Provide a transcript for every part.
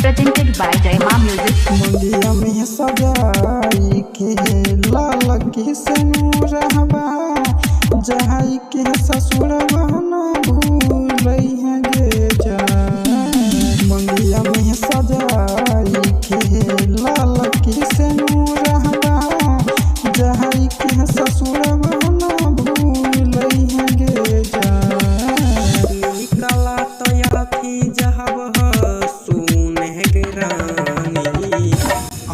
Presented by Jaima Music. मंदिया में सजाई के लाल के सनूर हवा जहाई के ससुर बहना भूल है गे जा। मंदिया में सजाई के लाल के सनूर हवा जहाई के ससुर बहना भूल है गे जा। निकला तो या थी जहाब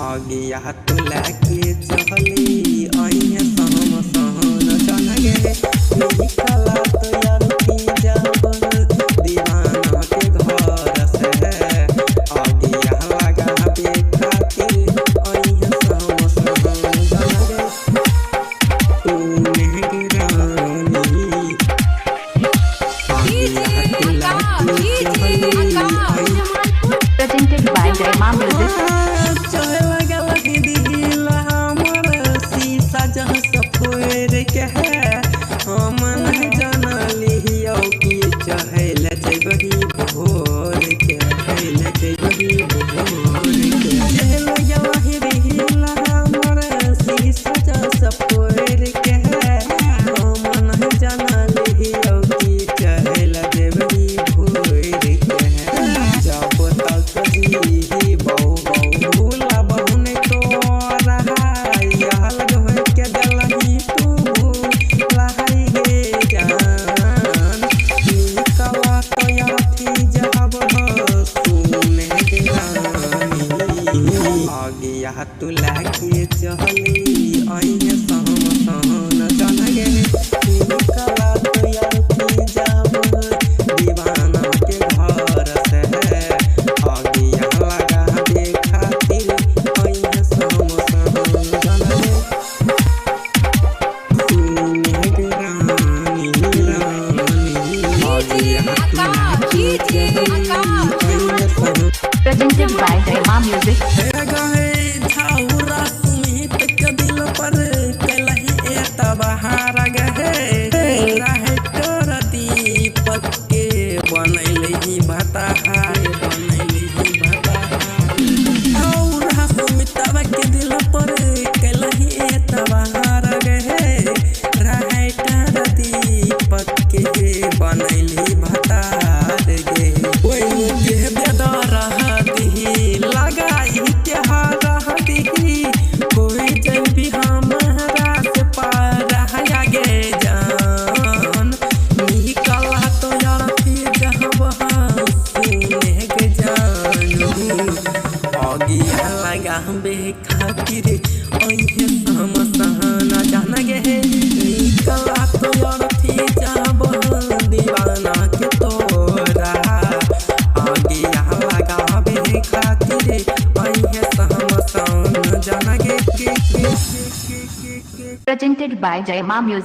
आगे या तुला के चहली आइए सहम सहन चल गे। निकला तो यार की जब दीवाना के घर से आगे या लगा देखा के आइए सहम सहन चल गे। तू मेहरानी आगे या तुला के चहली Presented by Jaima Music. आगे या तुला के चहली आइए सहम सहन चल गे। निकला तो यार की जब दीवाना के घर से आगे या लगा देखा दिल आइए सहम सहन चल गे। तू मेहरानी आगे या तुला के चहली आइए सहम। Presented by Jaima Music. खातिर ओहे सम सहना जान गे। निकला तो यार थी जब दीवाना के तोरा आगे यहाँ लगा बे खातिर ओहे सम सहना जान गे। Presented by Jaima Music.